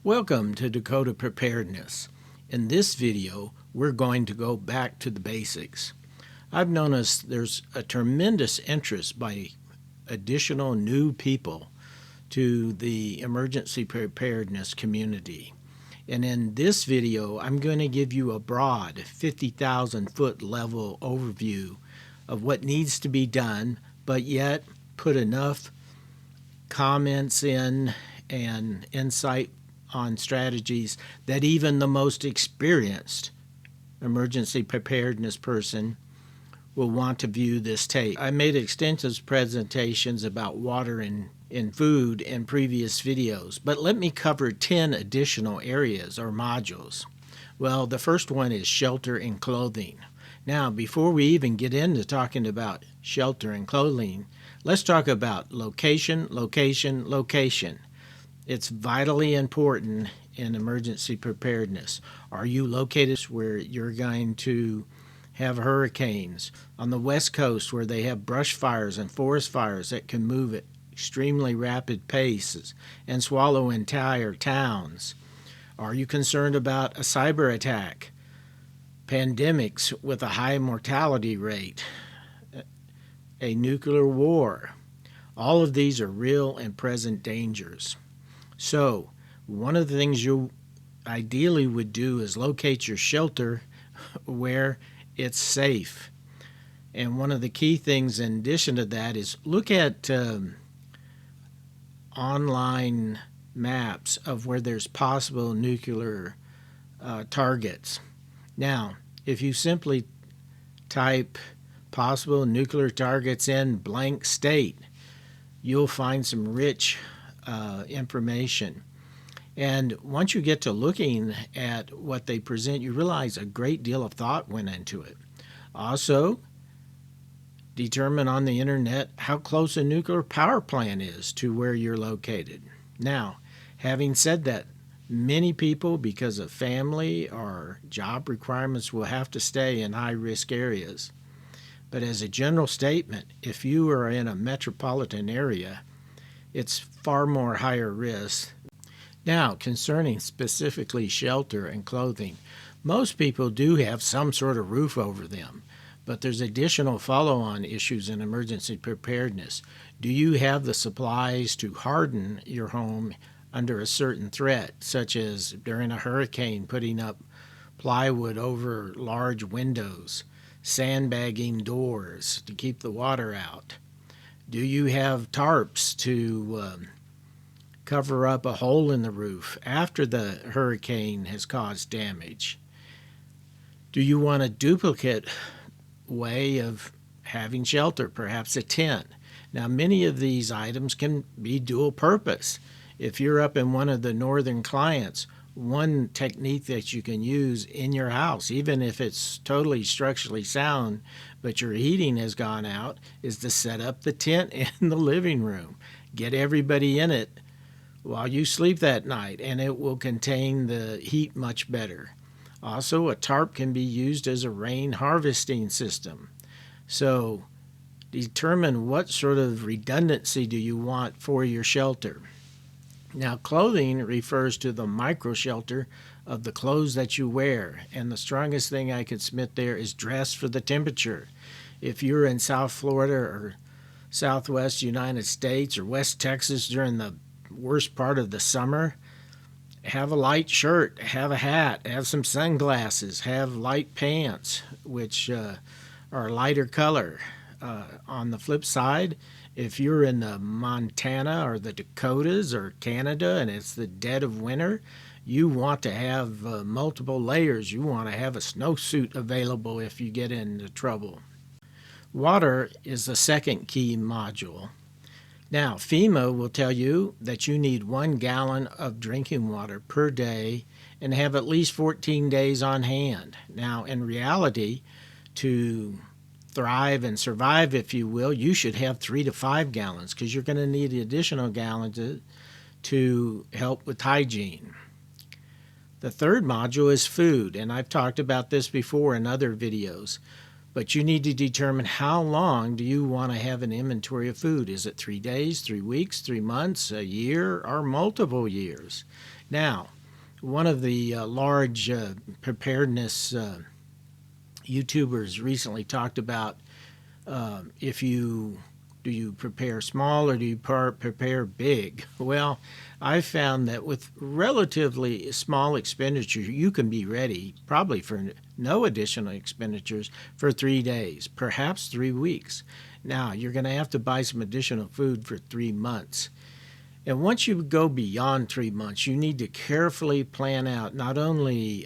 Welcome to Dakota Preparedness. In this video, we're going to go back to the basics. I've noticed there's a tremendous interest by additional new people to the emergency preparedness community. And in this video, I'm going to give you a broad 50,000 foot level overview of what needs to be done, but yet put enough comments in and insight on strategies that even the most experienced emergency preparedness person will want to view this tape. I made extensive presentations about water and food in previous videos, but let me cover 10 additional areas or modules. Well, the first one is shelter and clothing. Now, before we even get into talking about shelter and clothing, let's talk about location, location, location. It's vitally important in emergency preparedness. Are you located where you're going to have hurricanes? On the West Coast where they have brush fires and forest fires that can move at extremely rapid paces and swallow entire towns? Are you concerned about a cyber attack? Pandemics with a high mortality rate? A nuclear war? All of these are real and present dangers. So, one of the things you ideally would do is locate your shelter where it's safe. And one of the key things in addition to that is look at online maps of where there's possible nuclear targets. Now, if you simply type possible nuclear targets in blank state, you'll find some rich information. And once you get to looking at what they present, you realize a great deal of thought went into it. Also, determine on the internet how close a nuclear power plant is to where you're located. Now, having said that, many people, because of family or job requirements, will have to stay in high-risk areas. But as a general statement, if you are in a metropolitan area, it's far more higher risk. Now, concerning specifically shelter and clothing, most people do have some sort of roof over them, but there's additional follow-on issues in emergency preparedness. Do you have the supplies to harden your home under a certain threat, such as during a hurricane putting up plywood over large windows, sandbagging doors to keep the water out? Do you have tarps to cover up a hole in the roof after the hurricane has caused damage? Do you want a duplicate way of having shelter, perhaps a tent? Now, many of these items can be dual purpose. If you're up in one of the northern climates, one technique that you can use in your house, even if it's totally structurally sound, but your heating has gone out, is to set up the tent in the living room. Get everybody in it while you sleep that night, and it will contain the heat much better. Also, a tarp can be used as a rain harvesting system. So, determine what sort of redundancy do you want for your shelter. Now, clothing refers to the micro shelter of the clothes that you wear, and the strongest thing I could submit there is dress for the temperature. If you're in South Florida or Southwest United States or West Texas during the worst part of the summer, have a light shirt, have a hat, have some sunglasses, have light pants, which are a lighter color. On the flip side, if you're in the Montana or the Dakotas or Canada and it's the dead of winter, you want to have multiple layers. You want to have a snowsuit available if you get into trouble. Water is the second key module. Now, FEMA will tell you that you need 1 gallon of drinking water per day and have at least 14 days on hand. Now, in reality, to thrive and survive, if you will, you should have 3 to 5 gallons because you're going to need additional gallons to help with hygiene. The third module is food, and I've talked about this before in other videos. But you need to determine how long do you want to have an inventory of food. Is it 3 days, 3 weeks, 3 months, a year, or multiple years? Now, one of the large preparedness YouTubers recently talked about if you do you prepare small or do you prepare big? Well, I found that with relatively small expenditure, you can be ready probably for no additional expenditures for 3 days, perhaps 3 weeks. Now, you're going to have to buy some additional food for 3 months. And once you go beyond 3 months, you need to carefully plan out not only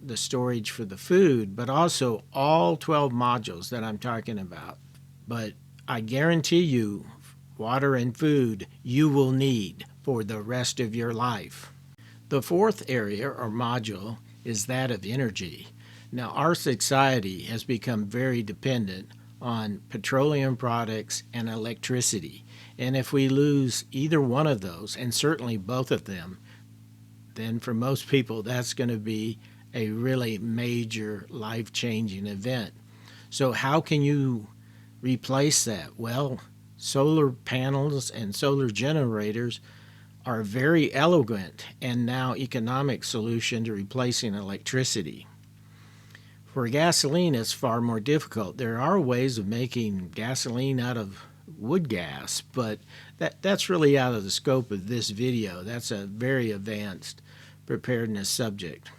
the storage for the food, but also all 12 modules that I'm talking about. But I guarantee you, water and food you will need for the rest of your life. The fourth area or module is that of energy. Now, our society has become very dependent on petroleum products and electricity. And if we lose either one of those, and certainly both of them, then for most people that's going to be a really major life-changing event. So how can you replace that? Well, solar panels and solar generators are a very elegant and now economic solution to replacing electricity. For gasoline, it's far more difficult. There are ways of making gasoline out of wood gas, but that's really out of the scope of this video. That's a very advanced preparedness subject.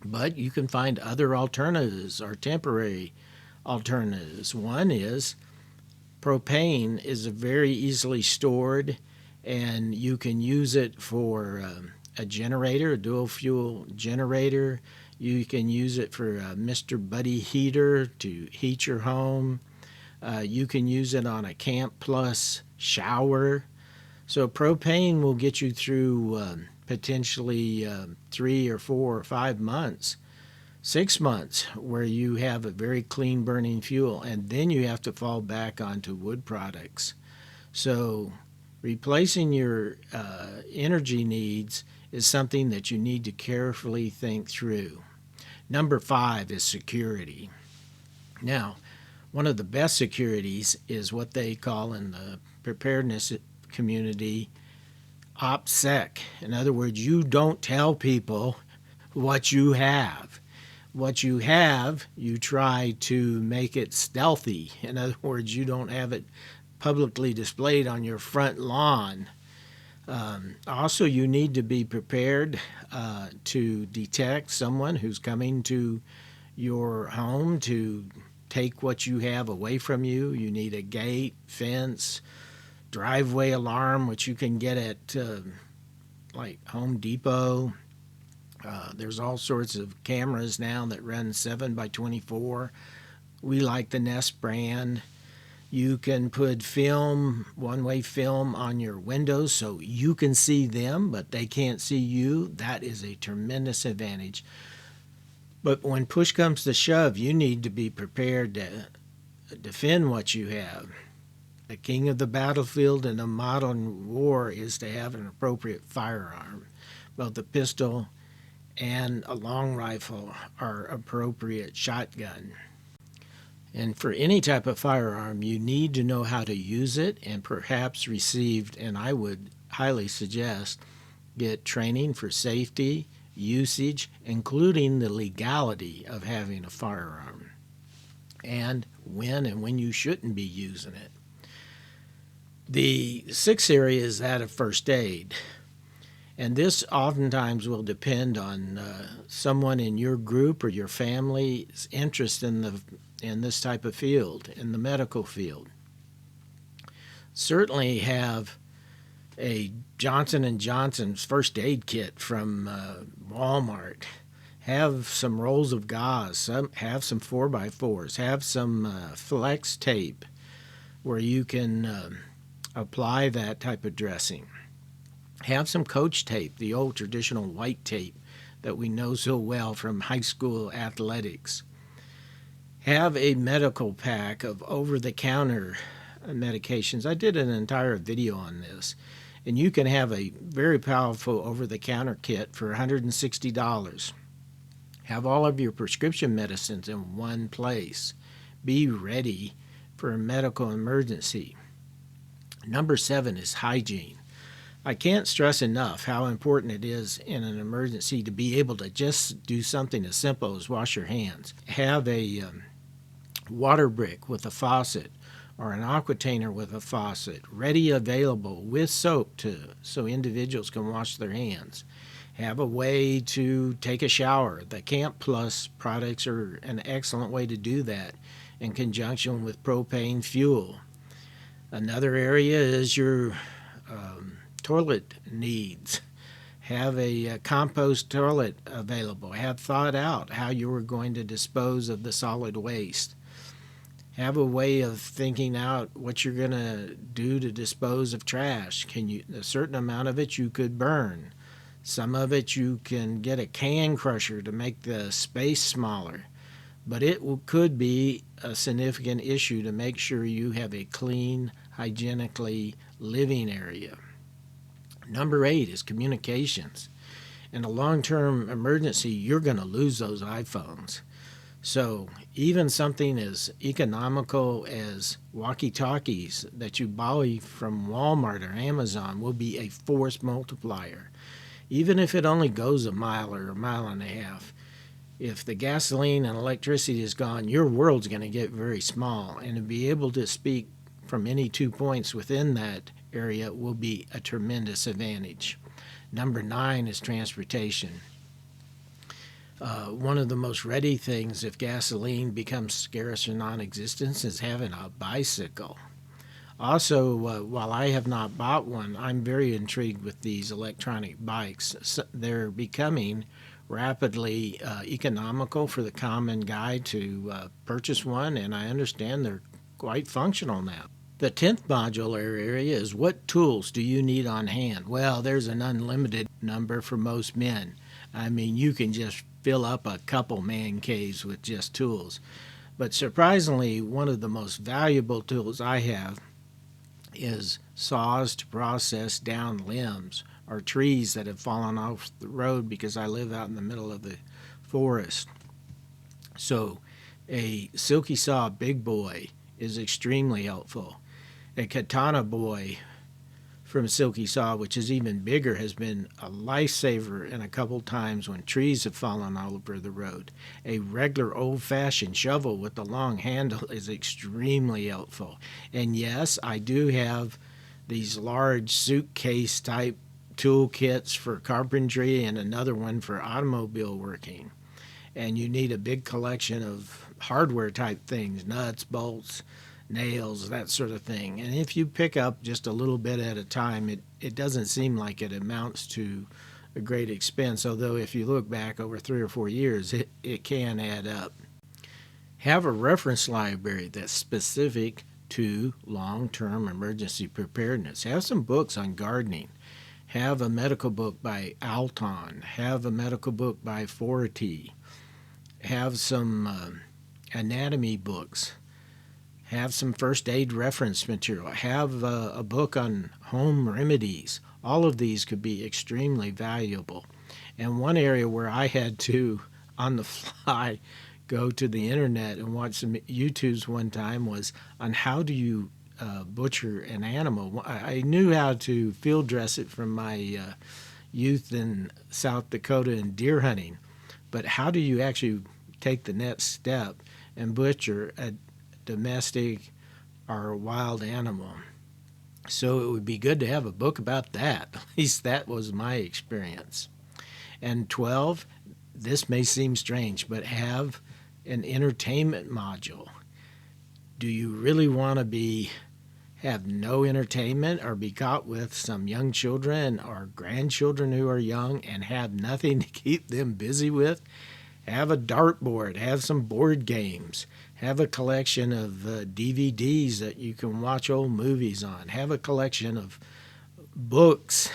But you can find other alternatives or temporary alternatives. One is propane is very easily stored, and you can use it for a generator, a dual fuel generator. You can use it for a Mr. Buddy heater to heat your home. You can use it on a Camp Plus shower. So propane will get you through potentially 3 or 4 or 5 months, 6 months, where you have a very clean burning fuel, and then you have to fall back onto wood products. So replacing your energy needs is something that you need to carefully think through. Number 5 is security. Now, one of the best securities is what they call in the preparedness community OPSEC. In other words, you don't tell people what you have. What you have, you try to make it stealthy. In other words, you don't have it publicly displayed on your front lawn. Also, you need to be prepared to detect someone who's coming to your home to take what you have away from you. You need a gate, fence, driveway alarm, which you can get at like Home Depot. There's all sorts of cameras now that run 7x24. We like the Nest brand. You can put film, one-way film on your windows so you can see them, but they can't see you. That is a tremendous advantage. But when push comes to shove, you need to be prepared to defend what you have. The king of the battlefield in a modern war is to have an appropriate firearm. Both a pistol and a long rifle are appropriate shotgun. And for any type of firearm, you need to know how to use it and perhaps received, and I would highly suggest, get training for safety, usage, including the legality of having a firearm, and when you shouldn't be using it. The sixth area is that of first aid. And this oftentimes will depend on someone in your group or your family's interest in this type of field, in the medical field. Certainly have a Johnson & Johnson's first aid kit from Walmart. Have some rolls of gauze. Have some 4x4s. Have some flex tape where you can apply that type of dressing. Have some Coach tape, the old traditional white tape that we know so well from high school athletics. Have a medical pack of over-the-counter medications. I did an entire video on this. And you can have a very powerful over-the-counter kit for $160. Have all of your prescription medicines in one place. Be ready for a medical emergency. Number 7 is hygiene. I can't stress enough how important it is in an emergency to be able to just do something as simple as wash your hands. Have a water brick with a faucet or an aquatainer with a faucet ready available with soap so individuals can wash their hands. Have a way to take a shower. The Camp Plus products are an excellent way to do that in conjunction with propane fuel. Another area is your toilet needs. Have a compost toilet available. Have thought out how you are going to dispose of the solid waste. Have a way of thinking out what you're going to do to dispose of trash. A certain amount of it you could burn. Some of it you can get a can crusher to make the space smaller. But it could be a significant issue to make sure you have a clean, hygienically living area. Number 8 is communications. In a long-term emergency, you're going to lose those iPhones. So even something as economical as walkie-talkies that you buy from Walmart or Amazon will be a force multiplier. Even if it only goes a mile or a mile and a half, if the gasoline and electricity is gone, your world's going to get very small. And to be able to speak from any 2 points within that area will be a tremendous advantage. Number 9 is transportation. One of the most ready things if gasoline becomes scarce or non-existent is having a bicycle. Also, while I have not bought one, I'm very intrigued with these electronic bikes. They're becoming rapidly economical for the common guy to purchase one, and I understand they're quite functional now. The 10th modular area is what tools do you need on hand? Well, there's an unlimited number for most men. I mean, you can just fill up a couple man caves with just tools. But surprisingly, one of the most valuable tools I have is saws to process down limbs or trees that have fallen off the road because I live out in the middle of the forest. So a silky saw big boy is extremely helpful. A katana boy from Silky Saw, which is even bigger, has been a lifesaver in a couple times when trees have fallen all over the road. A regular old-fashioned shovel with the long handle is extremely helpful. And yes, I do have these large suitcase type toolkits for carpentry and another one for automobile working. And you need a big collection of hardware type things, nuts, bolts, nails, that sort of thing. And if you pick up just a little bit at a time, it doesn't seem like it amounts to a great expense, although if you look back over 3 or 4 years, it can add up. Have a reference library that's specific to long-term emergency preparedness. Have some books on gardening. Have a medical book by Alton. Have a medical book by Forte. Have some anatomy books. Have some first aid reference material. Have a book on home remedies. All of these could be extremely valuable. And one area where I had to, on the fly, go to the internet and watch some YouTubes one time was on how do you butcher an animal. I knew how to field dress it from my youth in South Dakota and deer hunting, but how do you actually take the next step and butcher a domestic or a wild animal? So it would be good to have a book about that. At least that was my experience. And 12, this may seem strange, but have an entertainment module. Do you really want to have no entertainment or be caught with some young children or grandchildren who are young and have nothing to keep them busy with? Have a dartboard, have some board games, have a collection of DVDs that you can watch old movies on, have a collection of books,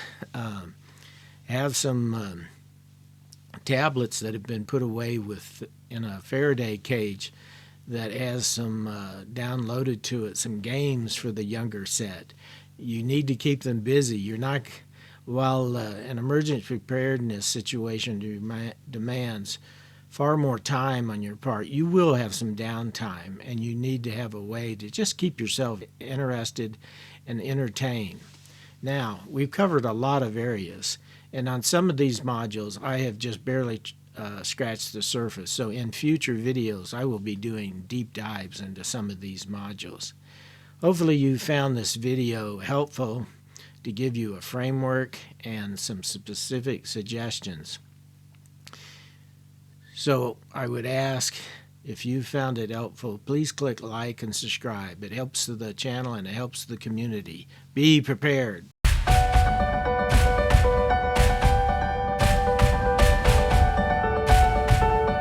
have some tablets that have been put away in a Faraday cage that has some downloaded to it, some games for the younger set. You need to keep them busy. You're not, while an emergency preparedness situation demands far more time on your part, you will have some downtime, and you need to have a way to just keep yourself interested and entertained. Now, we've covered a lot of areas, and on some of these modules, I have just barely scratched the surface. So in future videos, I will be doing deep dives into some of these modules. Hopefully you found this video helpful to give you a framework and some specific suggestions. So I would ask, if you found it helpful, please click like and subscribe. It helps the channel and it helps the community. Be prepared.